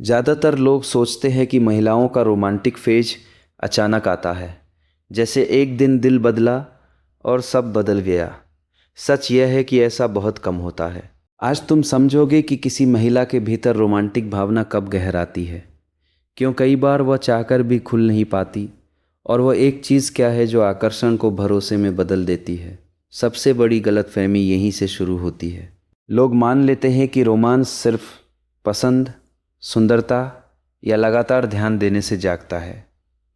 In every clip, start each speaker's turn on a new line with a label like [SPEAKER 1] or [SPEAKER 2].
[SPEAKER 1] ज़्यादातर लोग सोचते हैं कि महिलाओं का रोमांटिक फेज अचानक आता है, जैसे एक दिन दिल बदला और सब बदल गया। सच यह है कि ऐसा बहुत कम होता है। आज तुम समझोगे कि किसी महिला के भीतर रोमांटिक भावना कब गहराती है, क्यों कई बार वह चाहकर भी खुल नहीं पाती, और वह एक चीज़ क्या है जो आकर्षण को भरोसे में बदल देती है। सबसे बड़ी गलतफहमी यहीं से शुरू होती है। लोग मान लेते हैं कि रोमांस सिर्फ पसंद, सुंदरता या लगातार ध्यान देने से जागता है,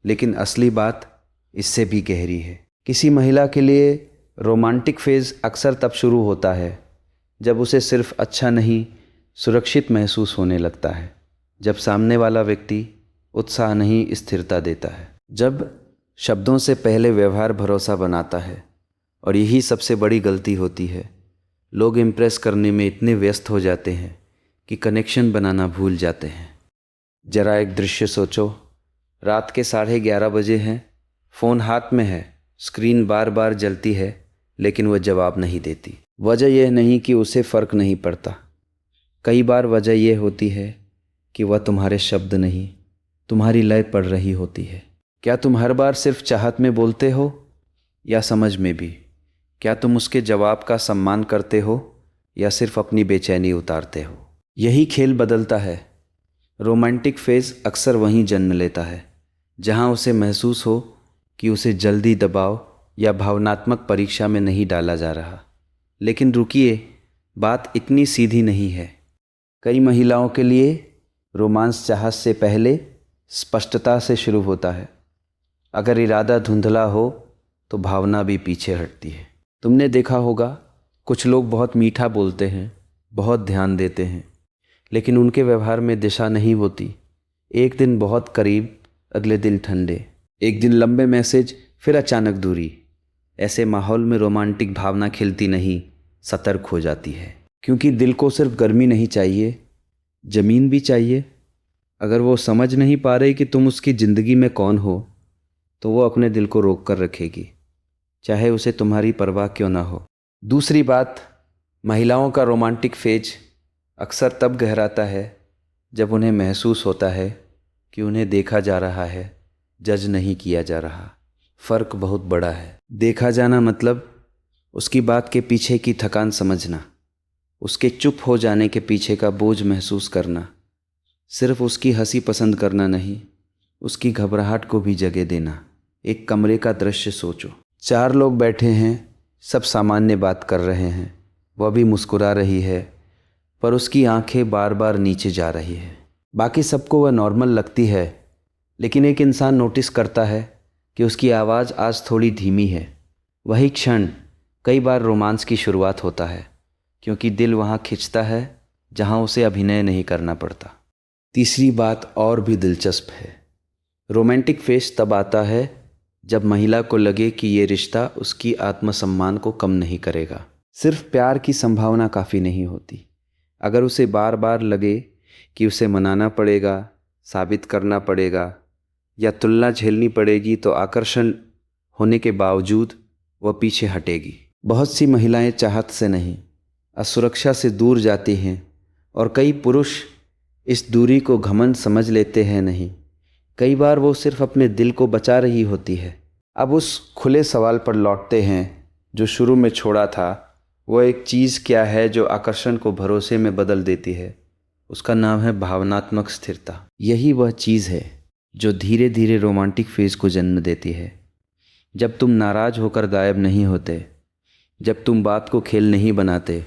[SPEAKER 1] लेकिन असली बात इससे भी गहरी है। किसी महिला के लिए रोमांटिक फेज़ अक्सर तब शुरू होता है जब उसे सिर्फ अच्छा नहीं, सुरक्षित महसूस होने लगता है। जब सामने वाला व्यक्ति उत्साह नहीं, स्थिरता देता है। जब शब्दों से पहले व्यवहार भरोसा बनाता है। और यही सबसे बड़ी गलती होती है। लोग इम्प्रेस करने में इतने व्यस्त हो जाते हैं कि कनेक्शन बनाना भूल जाते हैं। जरा एक दृश्य सोचो। रात के 11:30 बजे हैं, फ़ोन हाथ में है, स्क्रीन बार बार जलती है, लेकिन वह जवाब नहीं देती। वजह यह नहीं कि उसे फ़र्क नहीं पड़ता। कई बार वजह यह होती है कि वह तुम्हारे शब्द नहीं, तुम्हारी लय पढ़ रही होती है। क्या तुम हर बार सिर्फ चाहत में बोलते हो या समझ में भी? क्या तुम उसके जवाब का सम्मान करते हो या सिर्फ अपनी बेचैनी उतारते हो? यही खेल बदलता है। रोमांटिक फेज़ अक्सर वहीं जन्म लेता है जहां उसे महसूस हो कि उसे जल्दी दबाव या भावनात्मक परीक्षा में नहीं डाला जा रहा। लेकिन रुकिए, बात इतनी सीधी नहीं है। कई महिलाओं के लिए रोमांस चाहत से पहले स्पष्टता से शुरू होता है। अगर इरादा धुंधला हो तो भावना भी पीछे हटती है। तुमने देखा होगा, कुछ लोग बहुत मीठा बोलते हैं, बहुत ध्यान देते हैं, लेकिन उनके व्यवहार में दिशा नहीं होती। एक दिन बहुत करीब, अगले दिन ठंडे। एक दिन लंबे मैसेज, फिर अचानक दूरी। ऐसे माहौल में रोमांटिक भावना खिलती नहीं, सतर्क हो जाती है। क्योंकि दिल को सिर्फ गर्मी नहीं चाहिए, ज़मीन भी चाहिए। अगर वो समझ नहीं पा रही कि तुम उसकी ज़िंदगी में कौन हो, तो वो अपने दिल को रोक कर रखेगी, चाहे उसे तुम्हारी परवाह क्यों ना हो। दूसरी बात, महिलाओं का रोमांटिक फेज अक्सर तब गहराता है जब उन्हें महसूस होता है कि उन्हें देखा जा रहा है, जज नहीं किया जा रहा। फ़र्क बहुत बड़ा है। देखा जाना मतलब उसकी बात के पीछे की थकान समझना, उसके चुप हो जाने के पीछे का बोझ महसूस करना। सिर्फ उसकी हंसी पसंद करना नहीं, उसकी घबराहट को भी जगह देना। एक कमरे का दृश्य सोचो। 4 लोग बैठे हैं, सब सामान्य बात कर रहे हैं। वह भी मुस्कुरा रही है, पर उसकी आंखें बार बार नीचे जा रही है। बाकी सबको वह नॉर्मल लगती है, लेकिन एक इंसान नोटिस करता है कि उसकी आवाज़ आज थोड़ी धीमी है। वही क्षण कई बार रोमांस की शुरुआत होता है, क्योंकि दिल वहाँ खिंचता है जहाँ उसे अभिनय नहीं करना पड़ता। तीसरी बात और भी दिलचस्प है। रोमांटिक फेज तब आता है जब महिला को लगे कि ये रिश्ता उसकी आत्मसम्मान को कम नहीं करेगा। सिर्फ प्यार की संभावना काफ़ी नहीं होती। अगर उसे बार बार लगे कि उसे मनाना पड़ेगा, साबित करना पड़ेगा या तुलना झेलनी पड़ेगी, तो आकर्षण होने के बावजूद वह पीछे हटेगी। बहुत सी महिलाएं चाहत से नहीं, असुरक्षा से दूर जाती हैं, और कई पुरुष इस दूरी को घमंड समझ लेते हैं। नहीं, कई बार वो सिर्फ अपने दिल को बचा रही होती है। अब उस खुले सवाल पर लौटते हैं जो शुरू में छोड़ा था। वो एक चीज़ क्या है जो आकर्षण को भरोसे में बदल देती है? उसका नाम है भावनात्मक स्थिरता। यही वह चीज़ है जो धीरे धीरे रोमांटिक फेज को जन्म देती है। जब तुम नाराज़ होकर गायब नहीं होते, जब तुम बात को खेल नहीं बनाते,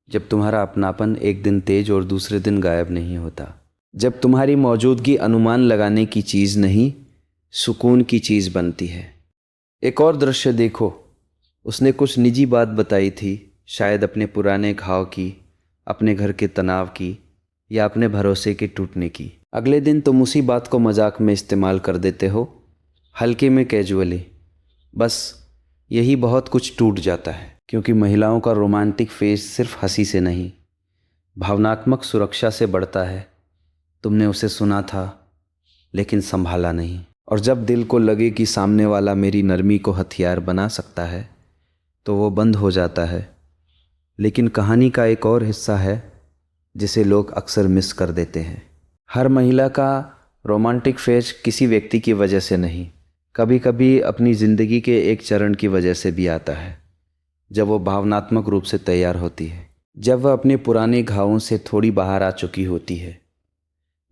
[SPEAKER 1] जब तुम्हारा अपनापन एक दिन तेज और दूसरे दिन गायब नहीं होता, जब तुम्हारी मौजूदगी अनुमान लगाने की चीज़ नहीं, सुकून की चीज़ बनती है। एक और दृश्य देखो। उसने कुछ निजी बात बताई थी, शायद अपने पुराने घाव की, अपने घर के तनाव की, या अपने भरोसे के टूटने की। अगले दिन तुम उसी बात को मजाक में इस्तेमाल कर देते हो, हल्के में, कैजुअली। बस यही बहुत कुछ टूट जाता है, क्योंकि महिलाओं का रोमांटिक फेज सिर्फ हंसी से नहीं, भावनात्मक सुरक्षा से बढ़ता है। तुमने उसे सुना था, लेकिन संभाला नहीं। और जब दिल को लगे कि सामने वाला मेरी नरमी को हथियार बना सकता है, तो वो बंद हो जाता है। लेकिन कहानी का एक और हिस्सा है जिसे लोग अक्सर मिस कर देते हैं। हर महिला का रोमांटिक फेज किसी व्यक्ति की वजह से नहीं, कभी कभी अपनी ज़िंदगी के एक चरण की वजह से भी आता है, जब वो भावनात्मक रूप से तैयार होती है, जब वह अपने पुराने घावों से थोड़ी बाहर आ चुकी होती है,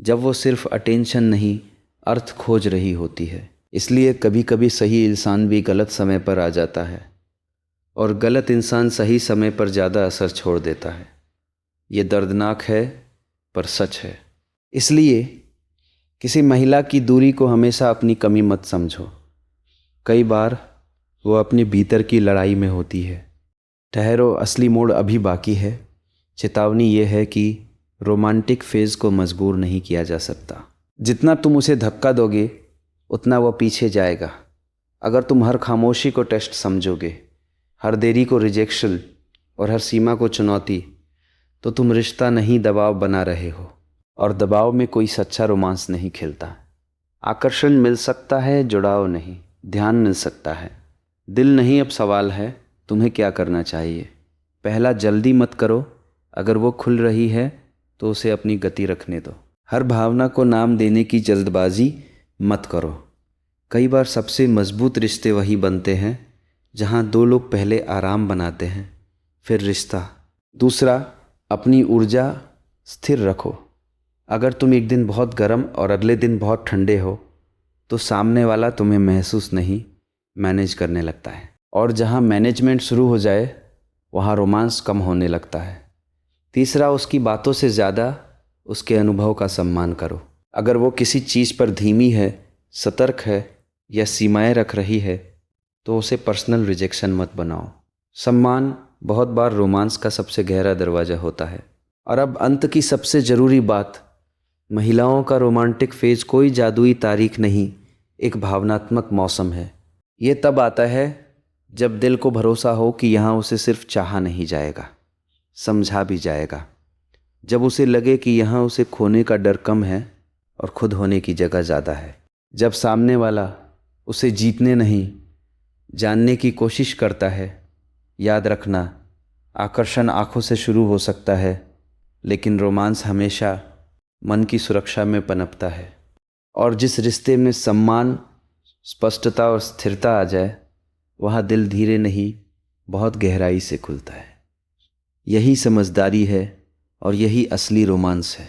[SPEAKER 1] जब वो सिर्फ अटेंशन नहीं अर्थ खोज रही होती है। इसलिए कभी कभी सही इंसान भी गलत समय पर आ जाता है और गलत इंसान सही समय पर ज़्यादा असर छोड़ देता है। ये दर्दनाक है पर सच है। इसलिए किसी महिला की दूरी को हमेशा अपनी कमी मत समझो। कई बार वो अपने भीतर की लड़ाई में होती है। ठहरो, असली मोड़ अभी बाकी है। चेतावनी ये है कि रोमांटिक फेज़ को मजबूर नहीं किया जा सकता। जितना तुम उसे धक्का दोगे उतना वह पीछे जाएगा। अगर तुम हर खामोशी को टेस्ट समझोगे, हर देरी को रिजेक्शन और हर सीमा को चुनौती, तो तुम रिश्ता नहीं दबाव बना रहे हो, और दबाव में कोई सच्चा रोमांस नहीं खिलता। आकर्षण मिल सकता है, जुड़ाव नहीं। ध्यान मिल सकता है, दिल नहीं। अब सवाल है तुम्हें क्या करना चाहिए। पहला, जल्दी मत करो। अगर वो खुल रही है तो उसे अपनी गति रखने दो। हर भावना को नाम देने की जल्दबाजी मत करो। कई बार सबसे मजबूत रिश्ते वही बनते हैं जहाँ दो लोग पहले आराम बनाते हैं, फिर रिश्ता। दूसरा, अपनी ऊर्जा स्थिर रखो। अगर तुम एक दिन बहुत गर्म और अगले दिन बहुत ठंडे हो तो सामने वाला तुम्हें महसूस नहीं, मैनेज करने लगता है। और जहाँ मैनेजमेंट शुरू हो जाए वहाँ रोमांस कम होने लगता है। तीसरा, उसकी बातों से ज़्यादा उसके अनुभव का सम्मान करो। अगर वो किसी चीज़ पर धीमी है, सतर्क है या सीमाएं रख रही है तो उसे पर्सनल रिजेक्शन मत बनाओ। सम्मान बहुत बार रोमांस का सबसे गहरा दरवाज़ा होता है। और अब अंत की सबसे ज़रूरी बात, महिलाओं का रोमांटिक फेज कोई जादुई तारीख नहीं, एक भावनात्मक मौसम है। ये तब आता है जब दिल को भरोसा हो कि यहाँ उसे सिर्फ चाहा नहीं जाएगा, समझा भी जाएगा। जब उसे लगे कि यहाँ उसे खोने का डर कम है और खुद होने की जगह ज़्यादा है। जब सामने वाला उसे जीतने नहीं, जानने की कोशिश करता है। याद रखना, आकर्षण आँखों से शुरू हो सकता है, लेकिन रोमांस हमेशा मन की सुरक्षा में पनपता है। और जिस रिश्ते में सम्मान, स्पष्टता और स्थिरता आ जाए, वहाँ दिल धीरे नहीं बहुत गहराई से खुलता है। यही समझदारी है और यही असली रोमांस है।